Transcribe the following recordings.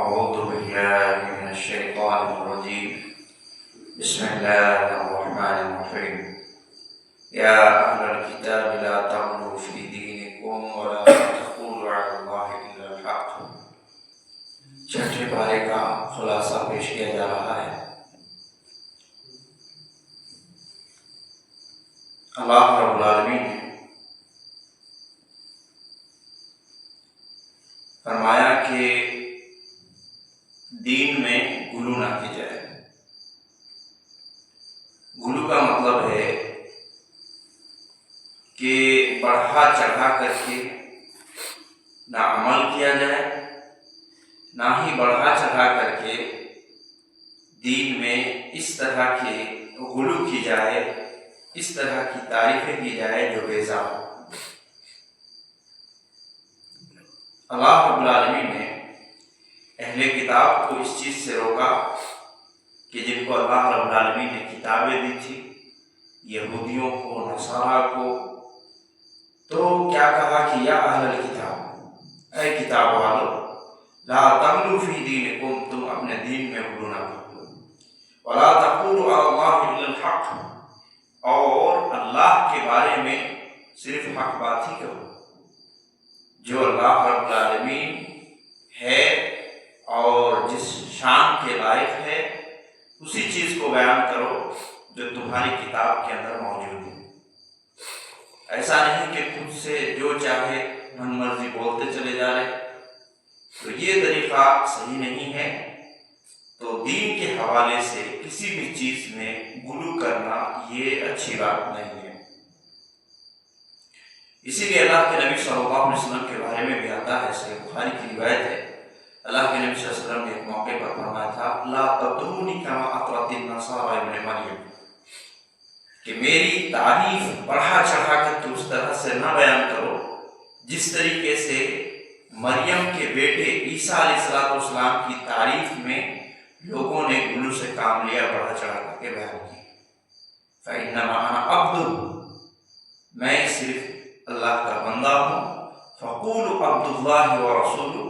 أعوذ بالله من الشيطان الرجيم. بسم الله الرحمن الرحيم. يا أهل الكتاب لا تغلوا في دينكم ولا تقولوا على الله إلا الحق. چھٹے پارے کا خلاصہ پیش کیا جا رہا ہے. اللہ رب العالمین نے فرمایا کہ دین میں غلو نہ کی جائے. غلو کا مطلب ہے کہ بڑھا چڑھا کر کے نہ عمل کیا جائے، نہ ہی بڑھا چڑھا کر کے دین میں اس طرح کے غلو کی جائے، اس طرح کی تعریفیں کی جائے جو بیزا ہو. اللہ رب العالمین نے اہل کتاب کو اس چیز سے روکا کہ جن کو اللہ رب العالمین نے کتابیں دی تھی، یہودیوں کو، نصارہ کو، تو کیا کہا کہ یا اہل الکتاب، اے کتاب والو، لا تغلوا فی دینکم، تم اپنے دین میں غلو نہ کرو، ولا تقولوا علی اللہ الا الحق، اور اللہ کے بارے میں صرف حق بات ہی کرو. جو اللہ رب العالمین ہے اور جس شان کے لائق ہے اسی چیز کو بیان کرو جو تمہاری کتاب کے اندر موجود ہے. ایسا نہیں کہ خود سے جو چاہے من مرضی بولتے چلے جا رہے، تو یہ طریقہ صحیح نہیں ہے. تو دین کے حوالے سے کسی بھی چیز میں غلو کرنا یہ اچھی بات نہیں ہے. اسی لیے اللہ کے نبی صلی اللہ علیہ وسلم کے بارے میں بھی آتا ہے، صحیح بخاری کی روایت ہے، اللہ کے نبی صلی اللہ علیہ وسلم نے ایک موقع پر فرمایا تھا، لا تطرونی کما اطرت النصارى ابن مریم، کہ میری تعریف بڑھا چڑھا کر کے اس طرح سے نہ بیان کرو جس طریقے سے مریم کے بیٹے عیسیٰ علیہ السلام کی تعریف میں لوگوں نے غلو سے کام لیا، بڑھا چڑھا کر کے بیان کی. فإنما أنا عبد، میں صرف اللہ کا بندہ ہوں. فقولوا عبد اللہ ورسولہ،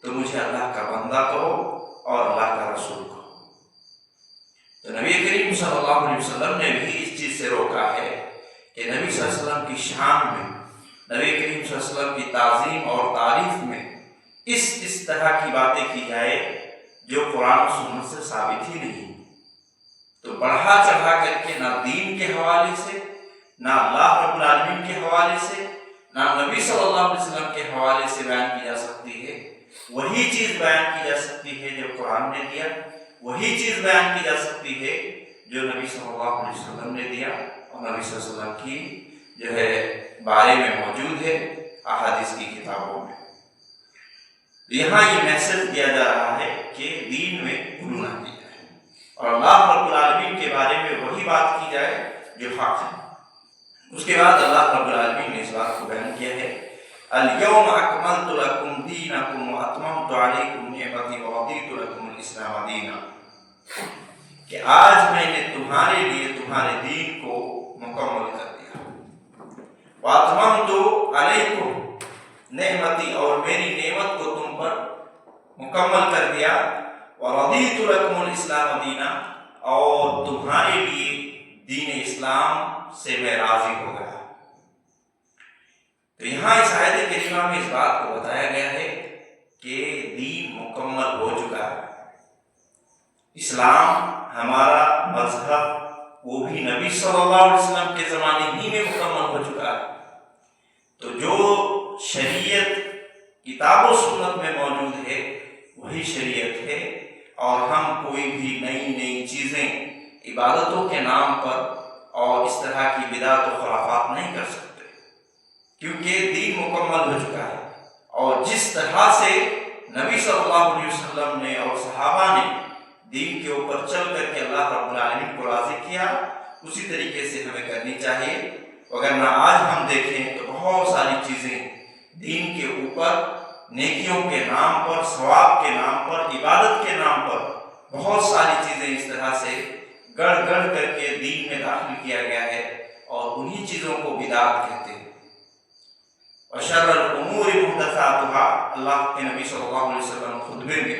تو مجھے اللہ کا بندہ کہو اور اللہ کا رسول کہو. تو نبی کریم صلی اللہ علیہ وسلم نے بھی اس چیز سے روکا ہے کہ نبی صلی اللہ علیہ وسلم کی شان میں، نبی کریم صلی اللہ علیہ وسلم کی تعظیم اور تعریف میں اس طرح کی باتیں کی جائے جو قرآن و سنت سے ثابت ہی نہیں. تو بڑھا چڑھا کر کے نہ دین کے حوالے سے، نہ اللہ رب العالمین کے حوالے سے، نہ نبی صلی اللہ علیہ وسلم کے حوالے سے بیان کی جا سکتی ہے. وہی چیز بیان کی جا سکتی ہے جو قرآن نے دیا، وہی چیز بیان کی جا سکتی ہے جو نبی صلی اللہ علیہ وسلم نے دیا اور نبی صلی اللہ علیہ وسلم کی جو ہے بارے میں موجود ہے احادیث کی کتابوں میں. یہاں یہ میسج دیا جا رہا ہے کہ دین میں غلو نہ کی جائے اور اللہ رب العالمین کے بارے میں وہی بات کی جائے جو حق ہے. اس کے بعد اللہ رب العالمین نے اس بات کو بیان کیا ہے، اليوم اکملت لکم دینکم واتممت علیکم نعمتی ورضیت لکم الاسلام دینا، کہ آج میں نے تمہارے لیے تمہارے دین کو مکمل کر دیا. واتممت علیکم نعمتی، اور میری نعمت کو تم پر مکمل کر دیا. ورضیت لکم الاسلام دینا، اور تمہارے لیے دین اسلام سے میں راضی ہو گیا. تو یہاں اس آیت کریمہ میں اس بات کو بتایا گیا ہے کہ دین مکمل ہو چکا ہے. اسلام ہمارا مذہب وہ بھی نبی صلی اللہ علیہ وسلم کے زمانے ہی میں مکمل ہو چکا ہے. تو جو شریعت کتاب و سنت میں موجود ہے وہی شریعت ہے، اور ہم کوئی بھی نئی چیزیں عبادتوں کے نام پر اور اس طرح کی بدعت و خرافات نہیں کر سکتے، کیونکہ دین مکمل ہو چکا ہے. اور جس طرح سے نبی صلی اللہ علیہ وسلم نے اور صحابہ نے دین کے اوپر چل کر کے اللہ رب العالمین کو راضی کیا، اسی طریقے سے ہمیں کرنی چاہیے. وگرنہ آج ہم دیکھیں تو بہت ساری چیزیں دین کے اوپر نیکیوں کے نام پر، ثواب کے نام پر، عبادت کے نام پر بہت ساری چیزیں اس طرح سے گڑھ کر کے دین میں داخل کیا گیا ہے، اور انہی چیزوں کو بدعت کہتے ہیں. وشر الامور محدثاتها، اللہ کے نبی صلی اللہ علیہ وسلم خطبے میں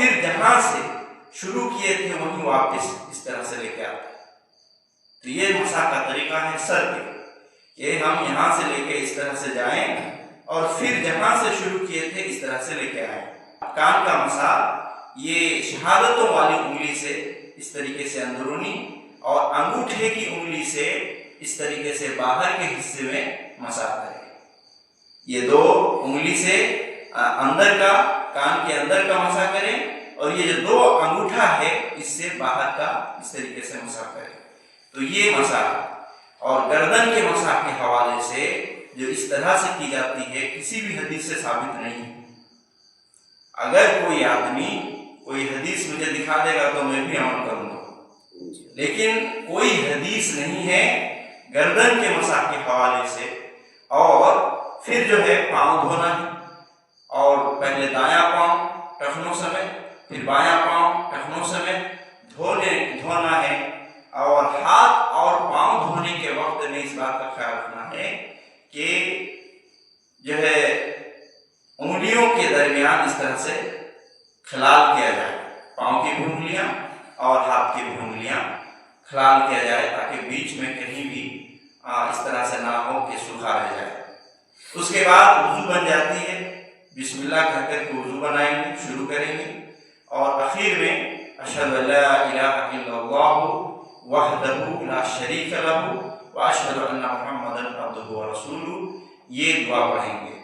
پھر جہاں سے شروع کیے تھے وہیں واپس اس طرح سے لے کے آتے. تو یہ مسح کا طریقہ ہے سر کے، کہ ہم یہاں سے لے کے اس طرح سے جائیں اور پھر جہاں سے شروع کیے تھے اس طرح سے لے کے آئیں. کان کا مسح یہ شہادتوں والی انگلی سے اس طریقے سے اندرونی اور انگوٹھے کی انگلی سے اس طریقے سے باہر کے حصے میں مسح کریں. یہ دو انگلی سے اندر کا، کان کے اندر کا مسح کریں، اور یہ جو دو انگوٹھا ہے اس سے باہر کا اس طریقے سے مسح کریں. تو یہ مسح. اور گردن کے مسح کے حوالے سے جو اس طرح سے کی جاتی ہے کسی بھی حدیث سے ثابت نہیں ہے. اگر کوئی آدمی کوئی حدیث مجھے دکھا دے گا تو میں بھی عمل کروں گا، لیکن کوئی حدیث نہیں ہے گردن کے مسح کے حوالے سے. اور پھر جو ہے پاؤں دھونا ہے، اور پہلے دایاں پاؤں ٹخنوں سمیت، پھر بایاں پاؤں ٹخنوں سمیت دھونا ہے. اور ہاتھ اور پاؤں دھونے کے وقت میں اس بات کا خیال رکھنا ہے کہ جو ہے انگلیوں کے درمیان اس طرح سے خلال کیا جائے. پاؤں کی بھی انگلیاں اور ہاتھ کی بھی انگلیاں خلال کیا جائے، تاکہ بیچ میں کہیں بھی اس طرح سے نہ ہو کہ سوکھا رہ جائے. اس کے بعد وضو بن جاتی ہے. بسم اللہ کہہ کر کے وضو بنائیں گے، شروع کریں گے، اور اخیر میں اشہد ان لا الہ الا اللہ وحدہ لا شریک لہ واشہد ان محمدا عبدہ ورسولہ، یہ دعا پڑھیں گے.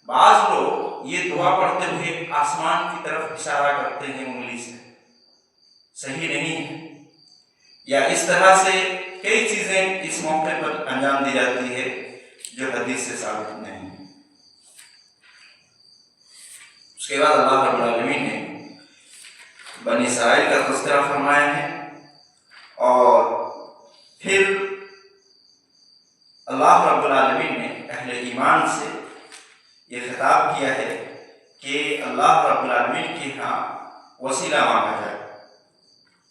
بعض لوگ یہ دعا پڑھتے ہوئے آسمان کی طرف اشارہ کرتے ہیں انگلی سے، صحیح نہیں ہے. یا اس طرح سے کئی چیزیں اس موقع پر انجام دی جاتی ہے جو حدیث سے ثابت نہیں ہے. اس کے بعد اللہ رب العالمین نے بنی اسرائیل کا تذکرہ فرمایا ہے، اور پھر اللہ رب العالمین نے اہل ایمان سے یہ خطاب کیا ہے کہ اللہ رب العالمین کے ہاں وسیلہ مانگا جائے.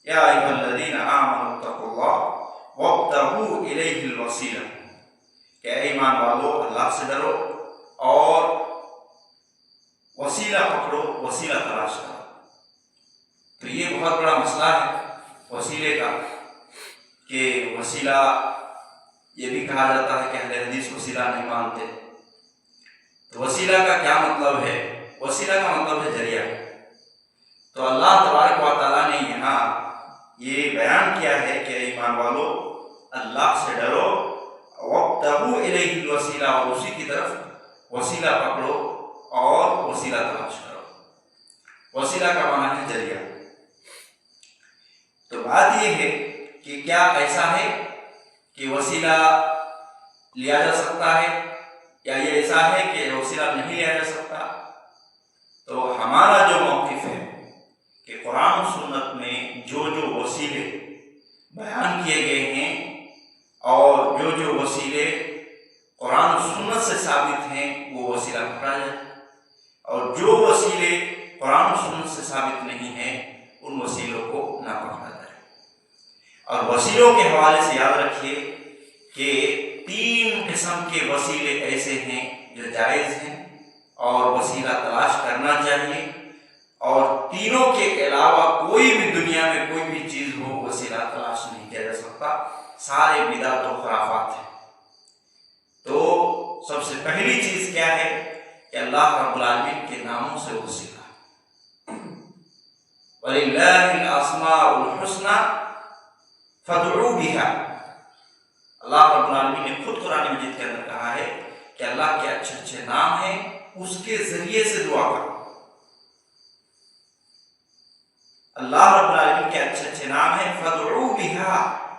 یا ایھا الذین آمنوا اتقوا اللہ وابتغوا الیہ الوسیلہ، کہ اے ایمان والو اللہ سے ڈرو اور وسیلہ پکڑو، وسیلہ تلاش کرو. تو یہ بہت بڑا مسئلہ ہے وسیلے کا، کہ وسیلہ یہ بھی کہا جاتا ہے کہ اہل حدیث وسیلہ نہیں مانتے. تو وسیلہ کا کیا مطلب ہے؟ وسیلہ کا مطلب ہے ذریعہ. تو اللہ تبارک و تعالیٰ نے یہاں یہ بیان کیا ہے کہ ایمان والو اللہ سے ڈرو، وابتغوا الیہ الوسیلہ، اور اسی کی طرف وسیلہ پکڑو اور وسیلہ تلاش کرو. وسیلہ کا معنی ہے ذریعہ. تو بات یہ ہے کہ کیا ایسا ہے کہ وسیلہ لیا جا سکتا ہے، یا یہ ایسا ہے کہ وسیلہ نہیں لیا جا سکتا؟ تو ہمارا جو موقف ہے کہ قرآن و سنت میں جو وسیلے بیان کیے گئے ہیں اور جو وسیلے قرآن و سنت سے ثابت ہیں وہ وسیلہ پکڑا جائے، اور جو وسیلے قرآن و سنت سے ثابت نہیں ہیں ان وسیلوں کو نہ پکڑا جائے. اور وسیلوں کے حوالے سے یاد رکھیے کہ 3 قسم کے وسیلے ایسے ہیں جو جائز ہیں اور وسیلہ تلاش کرنا چاہیے، اور تینوں کے علاوہ کوئی بھی دنیا میں کوئی بھی چیز ہو وسیلہ تلاش نہیں کیا جا سکتا. سارے بدعت و خرافات ہیں. تو سب سے پہلی چیز کیا ہے کہ اللہ رب العالمین کے ناموں سے وسیلہ. وَلِلَّهِ الْأَسْمَاءُ الْحُسْنَى فَادْعُوا بِهَا. اللہ رب العالمین نے خود قرآن مجید کے اندر کہا ہے کہ اللہ کے اچھے نام ہیں، اس کے ذریعے سے دعا کرو. اللہ رب العالمین کے اچھے نام ہیں، فَادْعُوا بِهَا،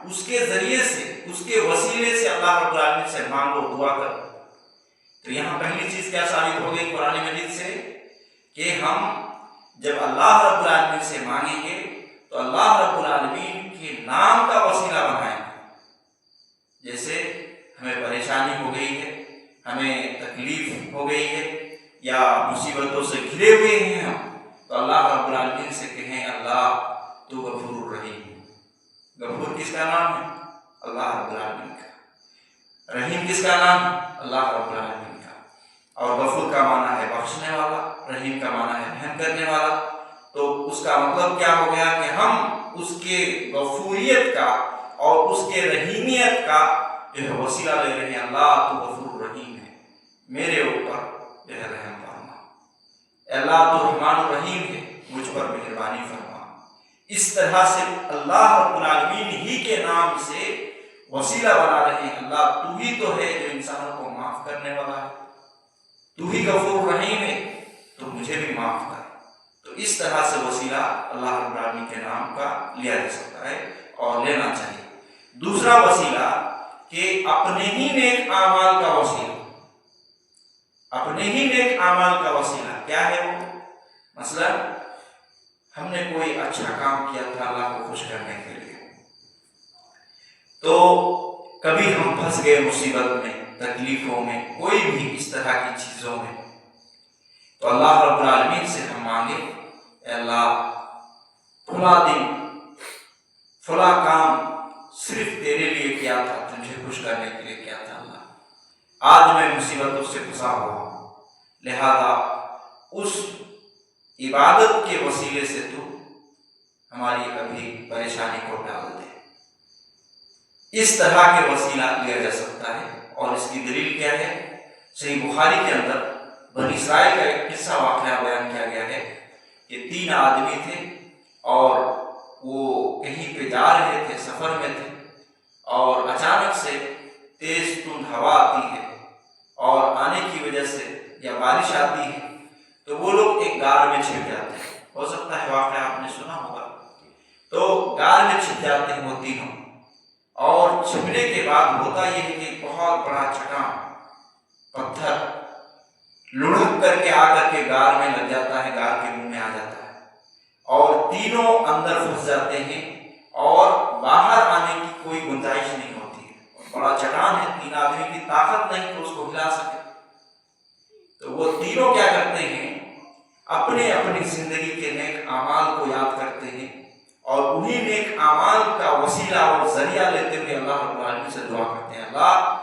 اس کے ذریعے سے، اس کے وسیلے سے اللہ رب العالمین سے مانگو، دعا کرو. تو یہاں پہلی چیز کیا ثابت ہو گئی قرآن مجید سے کہ ہم جب اللہ رب العالمین سے مانگیں گے تو اللہ رب العالمین کے نام کا وسیلہ بنائیں گے. جیسے ہمیں پریشانی ہو گئی ہے، ہمیں تکلیف ہو گئی ہے، یا مصیبتوں سے گھرے ہوئے ہیں ہم، تو اللہ رب العالمین سے کہیں اللہ تو غفور الرحیم. غفور کس کا نام ہے؟ اللہ رب العالمین کا. رحیم کس کا نام ہے؟ اللہ رب العالمین کا. اور غفور کا معنی ہے بخشنے والا، رحیم کا معنی ہے رحم کرنے والا. تو اس کا مطلب کیا ہو گیا کہ ہم اس کے غفوریت کا اور اس کے رحیمیت کا جو ہے وسیلہ لے رہے ہیں. اللہ تو غفور رحیم ہے، میرے اوپر جو ہے رحم فرما. اللہ تو رحمان الرحیم ہے، مجھ پر مہربانی فرما. اس طرح سے اللہ رب العالمین ہی کے نام سے وسیلہ بنا رہے ہیں. اللہ تو ہی تو ہے جو انسانوں کو معاف کرنے والا ہے، تو ہی غفور رحیم ہے، تو مجھے بھی معاف کر. تو اس طرح سے وسیلہ اللہ رب العالمین کے نام کا لیا جا سکتا ہے اور لینا چاہیے. دوسرا وسیلہ کہ اپنے ہی نیک اعمال کا وسیلہ. اپنے ہی نیک اعمال کا وسیلہ کیا ہے وہ؟ مثلا ہم نے کوئی اچھا کام کیا تھا اللہ کو خوش کرنے کے لیے، تو کبھی ہم پھنس گئے مصیبت میں، تکلیفوں میں، کوئی بھی اس طرح کی چیزوں میں، تو اللہ رب العالمین سے ہم مانگے اے اللہ فلاں دن فلاں کام صرف تیرے لیے کیا تھا، تجھے خوش کرنے کے لیے کیا تھا. اللہ آج میں مصیبتوں سے پھنسا ہوا ہوں، لہذا اس عبادت کے وسیلے سے تو ہماری ابھی پریشانی کو ٹال دے. اس طرح کے وسیلہ لیا جا سکتا ہے. اور اس کی دلیل کیا ہے؟ صحیح بخاری کے اندر بنی اسرائیل کا ایک قصہ واقعہ بیان کیا گیا ہے کہ 3 آدمی تھے اور وہ کہیں پہ جا رہے تھے، سفر میں تھے، اور اچانک سے تیز تند ہوا آتی ہے اور آنے کی وجہ سے یا بارش آتی ہے تو وہ لوگ ایک غار میں چھپ جاتے ہیں. ہو سکتا ہے واقعہ آپ نے سنا ہوگا. تو غار میں چھپ جاتے ہیں وہ تینوں، اور چھپنے کے بعد ہوتا یہ ہے کہ بہت بڑا چٹان پتھر لڑک کر کے غار میں لگ جاتا ہے، غار کے منہ میں آ جاتا ہے، اور تینوں اندر پھنس جاتے ہیں اور باہر آنے کی کوئی گنجائش نہیں ہوتی ہے. بڑا چٹان ہے، 3 آدمی کی طاقت نہیں کہ اس کو ہلا سکے. تو وہ تینوں کیا کرتے ہیں؟ اپنے اپنی زندگی کے نیک اعمال کو یاد کرتے ہیں اور انہی نیک اعمال کا وسیلہ اور ذریعہ لیتے ہوئے اللہ رب العالمین سے دعا کرتے ہیں اللہ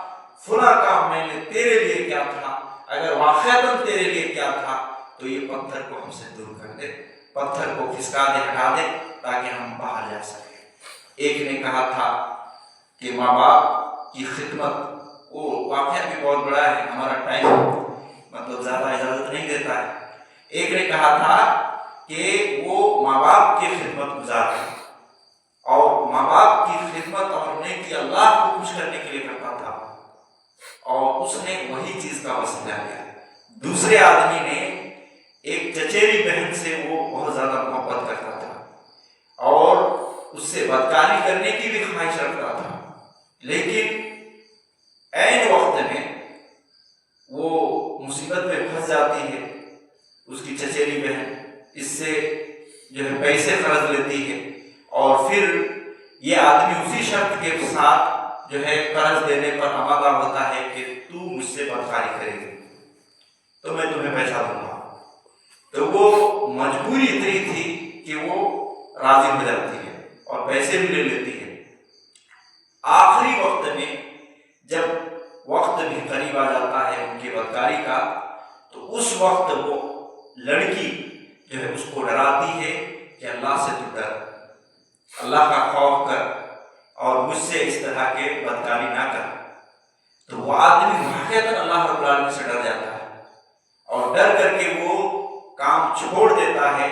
فلاں کام میں نے تیرے لیے کیا تھا، اگر واقعتاً تیرے لیے کیا تھا تو یہ پتھر کو ہم سے دور کر دے، پتھر کو کھسکا دے، ہٹا دے تاکہ ہم باہر جا سکیں. ایک نے کہا تھا کہ ماں باپ کی خدمت، وہ واقعہ بھی بہت بڑا ہے، ہمارا ٹائم مطلب زیادہ اجازت نہیں دیتا ہے. ایک نے کہا تھا کہ وہ ماں باپ کی خدمت گزار ہے اور ماں باپ کی خدمت اور نیکی اللہ کو خوش کرنے کے لیے کرتا تھا، اور اس نے وہی چیز کا وسیلہ لیا. دوسرے آدمی نے ایک چچیری بہن سے وہ بہت زیادہ محبت کرتا تھا اور اس سے بدکاری کرنے کی بھی خواہش رکھتا تھا، لیکن عین وقت میں وہ مصیبت میں پھنس جاتی ہے. اس کی چچیری بہن اس سے جو ہے پیسے قرض لیتی ہے اور پھر یہ آدمی اسی شرط کے ساتھ جو ہے قرض دینے پر آمادہ ہوتا ہے کہ تو مجھ سے بدکاری کرے گی تو میں تمہیں پیسہ دوں گا. تو وہ مجبوری اتنی تھی کہ وہ راضی ہو جاتی ہے اور پیسے بھی لے لیتی ہے. آخری وقت میں جب وقت بھی قریب آ جاتا ہے ان کی بدکاری کا، تو اس وقت وہ لڑکی جو ہے اس کو ڈراتی ہے کہ اللہ سے تو ڈر، اللہ کا خوف کر اور مجھ سے اس طرح کے بدکاری نہ کر. تو وہ آدمی واقعتاً اللہ رب العالمین سے ڈر جاتا ہے اور ڈر کر کے وہ کام چھوڑ دیتا ہے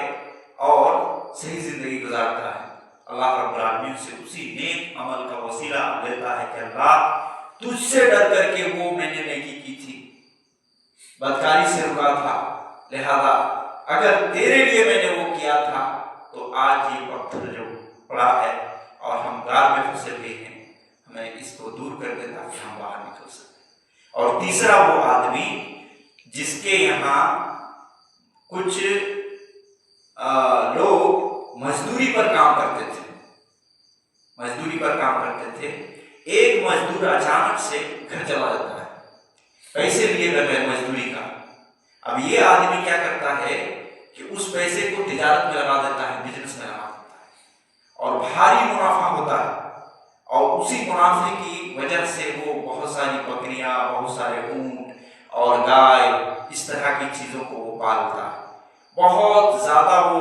اور صحیح زندگی گزارتا ہے. اللہ رب العالمین سے اسی نیک عمل کا وسیلہ لیتا ہے کہ اللہ تجھ سے ڈر کر کے وہ میں نے نیکی کی تھی، بدکاری سے رکا تھا، لہذا اگر تیرے لیے میں نے وہ کیا تھا تو آج یہ پتھر جو پڑا ہے اور ہم غار میں پھنسے ہوئے ہیں، ہمیں اس کو دور کر دے تاکہ ہم باہر نکل سکیں. اور تیسرا وہ آدمی جس کے یہاں کچھ لوگ مزدوری پر کام کرتے تھے، ایک مزدور اچانک سے گھر چلا جاتا ہے پیسے لیے بغیر مزدوری کا. اب یہ آدمی کیا کرتا ہے کہ اس پیسے کو تجارت میں لگا دیتا ہے، بزنس میں لگا دیتا ہے اور بھاری منافع ہوتا ہے، اور اسی منافع کی وجہ سے وہ بہت ساری بکریاں، بہت سارے اونٹ اور گائے، اس طرح کی چیزوں کو وہ پالتا ہے. بہت زیادہ وہ